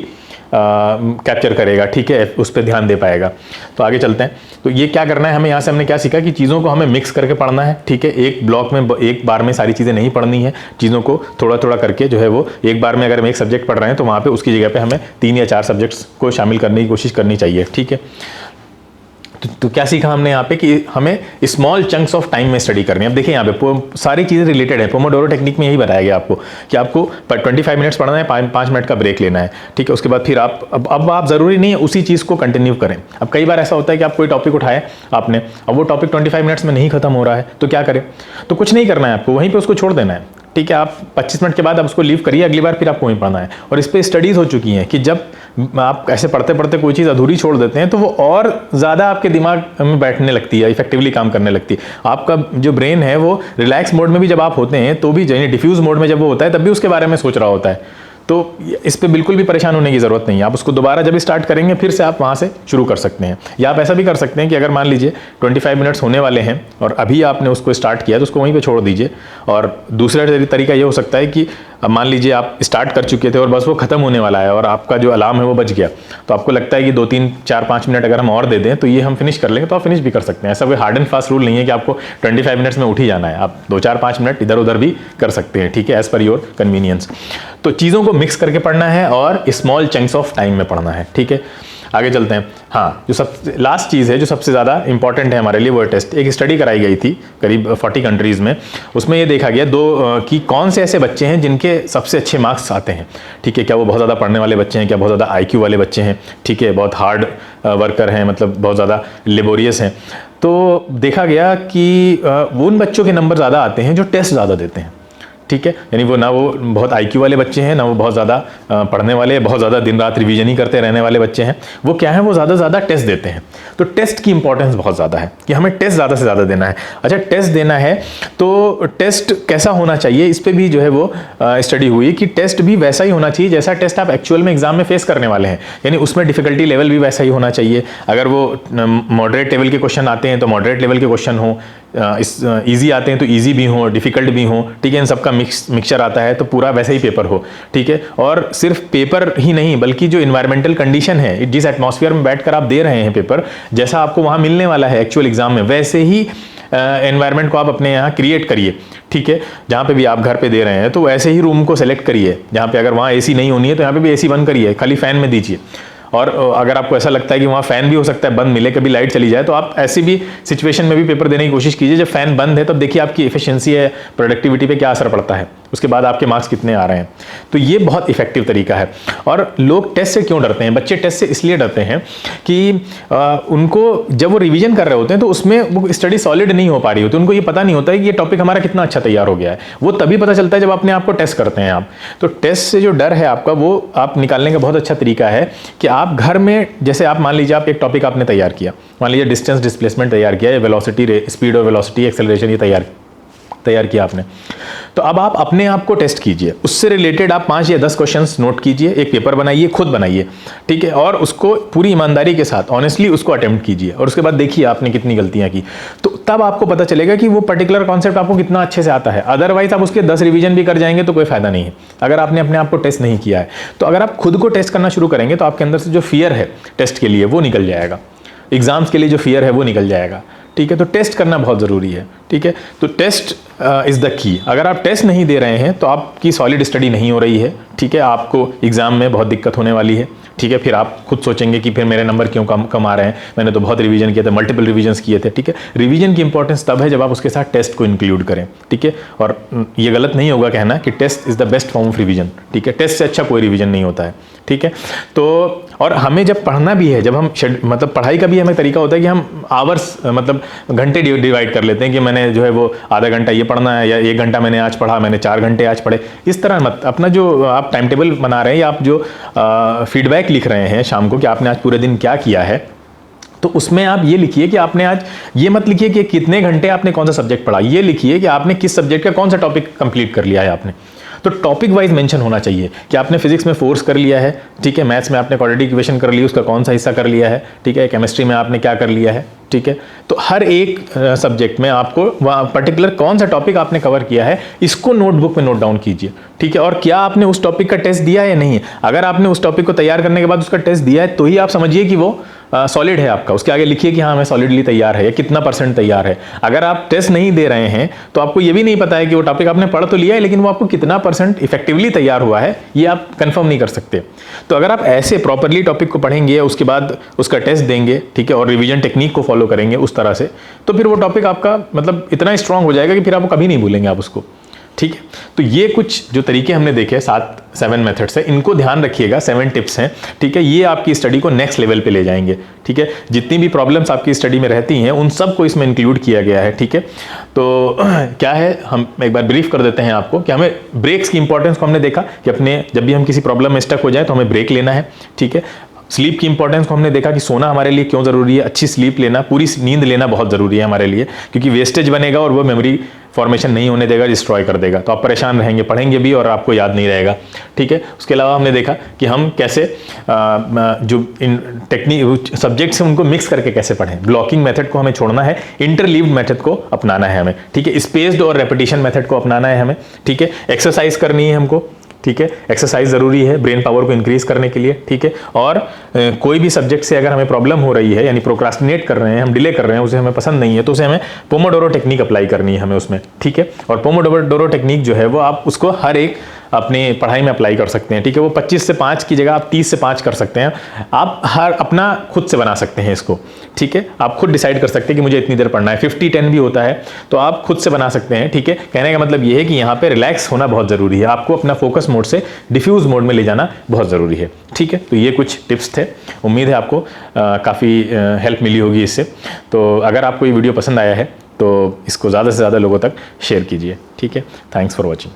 कैप्चर करेगा, ठीक है, उस पर ध्यान दे पाएगा। तो आगे चलते हैं। तो ये क्या करना है हमें, यहाँ से हमने क्या सीखा कि चीज़ों को हमें मिक्स करके पढ़ना है, ठीक है। एक ब्लॉक में एक बार में सारी चीज़ें नहीं पढ़नी है, चीज़ों को थोड़ा थोड़ा करके जो है वो एक बार में अगर हम एक सब्जेक्ट पढ़ रहे हैं तो वहाँ पर उसकी जगह पर हमें 3 या 4 सब्जेक्ट्स को शामिल करने की कोशिश करनी चाहिए, ठीक है। तो क्या सीखा हमने यहाँ पे कि हमें स्मॉल चंक्स ऑफ टाइम में स्टडी करनी है। अब देखिए यहाँ पे सारी चीज़ें रिलेटेड है। पोमोडोरो टेक्निक में यही बताया गया आपको कि आपको 25 मिनट्स पढ़ना है, 5 मिनट का ब्रेक लेना है, ठीक है। उसके बाद फिर आप अब आप ज़रूरी नहीं है उसी चीज़ को कंटिन्यू करें। अब कई बार ऐसा होता है कि आप कोई टॉपिक उठाए आपने, अब वो टॉपिक 25 मिनट्स में नहीं खत्म हो रहा है तो क्या करें, तो कुछ नहीं करना है आपको, वहीं पर उसको छोड़ देना है, ठीक है। आप 25 मिनट के बाद आप उसको लीव करिए, अगली बार फिर आपको वहीं पढ़ना है। और इस पर स्टडीज़ हो चुकी हैं कि जब आप ऐसे पढ़ते पढ़ते कोई चीज़ अधूरी छोड़ देते हैं तो वो और ज़्यादा आपके दिमाग में बैठने लगती है, इफेक्टिवली काम करने लगती है। आपका जो ब्रेन है वो रिलैक्स मोड में भी जब आप होते हैं तो भी, यानी डिफ्यूज़ मोड में जब वो होता है तब भी उसके बारे में सोच रहा होता है। तो इस पे बिल्कुल भी परेशान होने की ज़रूरत नहीं है। आप उसको दोबारा जब स्टार्ट करेंगे फिर से आप वहाँ से शुरू कर सकते हैं। या आप ऐसा भी कर सकते हैं कि अगर मान लीजिए 25 मिनट्स होने वाले हैं और अभी आपने उसको स्टार्ट किया तो उसको वहीं पे छोड़ दीजिए। और दूसरा तरीका ये हो सकता है कि अब मान लीजिए आप स्टार्ट कर चुके थे और बस वो ख़त्म होने वाला है और आपका जो अलार्म है वो बच गया, तो आपको लगता है कि 2, 3, 4, 5 मिनट अगर हम और दे दें तो ये हम फिनिश कर लेंगे, तो आप फिनिश भी कर सकते हैं। ऐसा कोई हार्ड एंड फास्ट रूल नहीं है कि आपको 25 मिनट्स में उठ ही जाना है। आप 2, 4, 5 मिनट इधर उधर भी कर सकते हैं, ठीक है, एज़ पर योर कन्वीनियंस। तो चीज़ों को मिक्स करके पढ़ना है और स्मॉल चंक्स ऑफ टाइम में पढ़ना है, ठीक है। आगे चलते हैं। हाँ, जो सब लास्ट चीज़ है जो सबसे ज़्यादा इंपॉर्टेंट है हमारे लिए वो है टेस्ट। एक स्टडी कराई गई थी करीब 40 कंट्रीज़ में, उसमें ये देखा गया कि कौन से ऐसे बच्चे हैं जिनके सबसे अच्छे मार्क्स आते हैं, ठीक है। क्या वो बहुत ज़्यादा पढ़ने वाले बच्चे हैं, क्या बहुत ज़्यादा IQ वाले बच्चे हैं, ठीक है, बहुत हार्ड वर्कर हैं, मतलब बहुत ज़्यादा लेबोरियस हैं। तो देखा गया कि वो उन बच्चों के नंबर ज़्यादा आते हैं जो टेस्ट ज़्यादा देते हैं, ठीक है। यानी वो ना वो बहुत IQ वाले बच्चे हैं, ना वो बहुत ज़्यादा पढ़ने वाले, बहुत ज़्यादा दिन रात रिवीजन ही करते रहने वाले बच्चे हैं। वो क्या है, वो ज़्यादा टेस्ट देते हैं। तो टेस्ट की इंपॉर्टेंस बहुत ज़्यादा है कि हमें टेस्ट ज़्यादा से ज़्यादा देना है। अच्छा, टेस्ट देना है तो टेस्ट कैसा होना चाहिए, इस पर भी जो है वो स्टडी हुई कि टेस्ट भी वैसा ही होना चाहिए जैसा टेस्ट आप एक्चुअल में एग्जाम में फेस करने वाले हैं। यानी उसमें डिफिकल्टी लेवल भी वैसा ही होना चाहिए। अगर वो मॉडरेट लेवल के क्वेश्चन आते हैं तो मॉडरेट लेवल के क्वेश्चन हो, ईजी आते हैं तो ईजी भी हो, डिफिकल्ट भी हो, ठीक है। इन सबका मिक्सचर आता है तो पूरा वैसे ही पेपर हो, ठीक है। और सिर्फ पेपर ही नहीं बल्कि जो इन्वायरमेंटल कंडीशन है, जिस एटमॉस्फेयर में बैठकर आप दे रहे हैं पेपर, जैसा आपको वहाँ मिलने वाला है एक्चुअल एग्जाम में, वैसे ही एनवायरनमेंट को आप अपने यहाँ क्रिएट करिए, ठीक है। जहाँ पे भी आप घर पे दे रहे हैं तो ऐसे ही रूम को सेलेक्ट करिए। जहाँ पे अगर वहाँ AC नहीं होनी है तो यहाँ पे भी AC बंद करिए, खाली फैन में दीजिए। और अगर आपको ऐसा लगता है कि वहाँ फ़ैन भी हो सकता है बंद मिले, कभी लाइट चली जाए, तो आप ऐसी भी सिचुएशन में भी पेपर देने की कोशिश कीजिए। जब फ़ैन बंद है तब देखिए आपकी एफिशिएंसी है, प्रोडक्टिविटी पे क्या असर पड़ता है, उसके बाद आपके मार्क्स कितने आ रहे हैं। तो ये बहुत इफेक्टिव तरीका है। और लोग टेस्ट से क्यों डरते हैं? बच्चे टेस्ट से इसलिए डरते हैं कि उनको जब वो रिवीजन कर रहे होते हैं तो उसमें वो स्टडी सॉलिड नहीं हो पा रही होती, उनको ये पता नहीं होता है कि ये टॉपिक हमारा कितना अच्छा तैयार हो गया है। वो तभी पता चलता है जब अपने आप को टेस्ट करते हैं आप। तो टेस्ट से जो डर है आपका, वो आप निकालने का बहुत अच्छा तरीका है कि आप घर में, जैसे आप मान लीजिए आप एक टॉपिक आपने तैयार किया, मान लीजिए डिस्टेंस डिस्प्लेसमेंट तैयार किया, वेलोसिटी, स्पीड और वेलोसिटी एक्सेलरेशन ये तैयार किया आपने, तो अब आप अपने आप को टेस्ट कीजिए। उससे रिलेटेड आप 5 या 10 क्वेश्चंस नोट कीजिए, एक पेपर बनाइए, खुद बनाइए, ठीक है। और उसको पूरी ईमानदारी के साथ ऑनेस्टली उसको अटेम्प्ट कीजिए और उसके बाद देखिए आपने कितनी गलतियां की। तो तब आपको पता चलेगा कि वो पर्टिकुलर कॉन्सेप्ट आपको कितना अच्छे से आता है। अदरवाइज आप उसके 10 रिवीजन भी कर जाएंगे तो कोई फायदा नहीं है, अगर आपने अपने आप को टेस्ट नहीं किया है। तो अगर आप खुद को टेस्ट करना शुरू करेंगे तो आपके अंदर से जो फियर है टेस्ट के लिए वो निकल जाएगा, एग्जाम्स के लिए जो फियर है वो निकल जाएगा, ठीक है। तो टेस्ट करना बहुत ज़रूरी है, ठीक है। तो टेस्ट इज़ द की। अगर आप टेस्ट नहीं दे रहे हैं तो आपकी सॉलिड स्टडी नहीं हो रही है, ठीक है। आपको एग्जाम में बहुत दिक्कत होने वाली है, ठीक है। फिर आप खुद सोचेंगे कि फिर मेरे नंबर क्यों कम आ रहे हैं, मैंने तो बहुत रिवीजन किया था, मल्टीपल रिवीजन्स किए थे, ठीक है। रिवीजन की इंपॉर्टेंस तब है जब आप उसके साथ टेस्ट को इंक्लूड करें, ठीक है। और ये गलत नहीं होगा कहना कि test is the best form of revision, ठीक है। टेस्ट से अच्छा कोई रिवीजन नहीं होता है, ठीक है। तो और हमें जब पढ़ना भी है, जब हम मतलब पढ़ाई का भी हमें तरीका होता है कि हम आवर्स मतलब घंटे डिवाइड कर लेते हैं कि मैंने जो है वो आधा घंटा ये पढ़ना है या 1 घंटा मैंने आज पढ़ा, मैंने 4 घंटे आज पढ़े। इस तरह मत, अपना जो आप टाइम टेबल बना रहे हैं या आप जो फीडबैक लिख रहे हैं शाम को कि आपने आज पूरे दिन क्या किया है, तो उसमें आप ये लिखिए कि आपने आज, ये मत लिखिए कि कितने घंटे आपने कौन सा सब्जेक्ट पढ़ा, ये लिखिए कि आपने किस सब्जेक्ट का कौन सा टॉपिक कंप्लीट कर लिया है आपने। तो टॉपिक वाइज मेंशन होना चाहिए कि आपने फिजिक्स में फोर्स कर लिया है, ठीक है। मैथ्स में आपने क्वाड्रेटिक इक्वेशन कर ली, उसका कौन सा हिस्सा कर लिया है, ठीक है। केमिस्ट्री में आपने क्या कर लिया है, ठीक है। तो हर एक सब्जेक्ट में आपको पर्टिकुलर कौन सा टॉपिक आपने कवर किया है, इसको नोटबुक में नोट डाउन कीजिए, ठीक है। और क्या आपने उस टॉपिक का टेस्ट दिया है या नहीं है। अगर आपने उस टॉपिक को तैयार करने के बाद उसका टेस्ट दिया है तो ही आप समझिए कि वो सॉलिड है आपका। उसके आगे लिखिए कि हाँ मैं सॉलिडली तैयार है, या कितना % तैयार है। अगर आप टेस्ट नहीं दे रहे हैं तो आपको ये भी नहीं पता है कि वो टॉपिक आपने पढ़ तो लिया है, लेकिन वो आपको कितना % इफेक्टिवली तैयार हुआ है ये आप कंफर्म नहीं कर सकते। तो अगर आप ऐसे प्रॉपरली टॉपिक को पढ़ेंगे, उसके बाद उसका टेस्ट देंगे, ठीक है, और रिवीजन टेक्निक को फॉलो करेंगे उस तरह से, तो फिर वो टॉपिक आपका मतलब इतना स्ट्रांग हो जाएगा कि फिर आप कभी नहीं भूलेंगे आप उसको, ठीक है। तो ये कुछ जो तरीके हमने देखे 7 मेथड्स है, इनको ध्यान रखिएगा। 7 टिप्स हैं, ठीक है। ये आपकी स्टडी को नेक्स्ट लेवल पे ले जाएंगे, ठीक है। जितनी भी प्रॉब्लम्स आपकी स्टडी में रहती हैं उन सब को इसमें इंक्लूड किया गया है, ठीक है। तो क्या है, हम एक बार ब्रीफ कर देते हैं आपको कि हमें ब्रेक्स की इंपॉर्टेंस को हमने देखा कि अपने जब भी हम किसी प्रॉब्लम में स्टक हो जाए तो हमें ब्रेक लेना है, ठीक है। स्लीप की इंपॉर्टेंस को हमने देखा कि सोना हमारे लिए क्यों ज़रूरी है, अच्छी स्लीप लेना, पूरी नींद लेना बहुत ज़रूरी है हमारे लिए, क्योंकि वेस्टेज बनेगा और वो मेमोरी फॉर्मेशन नहीं होने देगा, डिस्ट्रॉय कर देगा। तो आप परेशान रहेंगे, पढ़ेंगे भी और आपको याद नहीं रहेगा, ठीक है। उसके अलावा हमने देखा कि हम कैसे जो इन टेक्निक सब्जेक्ट्स हैं उनको मिक्स करके कैसे पढ़ें। ब्लॉकिंग मेथड को हमें छोड़ना है, इंटरलीव्ड मेथड को अपनाना है हमें, ठीक है। स्पेस्ड और रेपिटेशन मेथड को अपनाना है हमें, ठीक है। एक्सरसाइज करनी है हमको, ठीक है। एक्सरसाइज ज़रूरी है ब्रेन पावर को इंक्रीज करने के लिए, ठीक है। और कोई भी सब्जेक्ट से अगर हमें प्रॉब्लम हो रही है, यानी प्रोक्रास्टिनेट कर रहे हैं, हम डिले कर रहे हैं, उसे हमें पसंद नहीं है, तो उसे हमें पोमोडोरो टेक्निक अप्लाई करनी है हमें उसमें, ठीक है। और पोमोडोरो टेक्निक जो है वो आप उसको हर एक अपनी पढ़ाई में अप्लाई कर सकते हैं, ठीक है। वो 25 से 5 की जगह आप 30 से 5 कर सकते हैं। आप हर अपना खुद से बना सकते हैं इसको, ठीक है। आप खुद डिसाइड कर सकते हैं कि मुझे इतनी देर पढ़ना है। 50-10 भी होता है, तो आप खुद से बना सकते हैं, ठीक है। कहने का मतलब ये है कि यहाँ पे रिलैक्स होना बहुत ज़रूरी है, आपको अपना फोकस मोड से डिफ्यूज़ मोड में ले जाना बहुत ज़रूरी है, ठीक है। तो ये कुछ टिप्स थे, उम्मीद है आपको काफ़ी हेल्प मिली होगी इससे। तो अगर आपको ये वीडियो पसंद आया है तो इसको ज़्यादा से ज़्यादा लोगों तक शेयर कीजिए, ठीक है। Thanks for watching.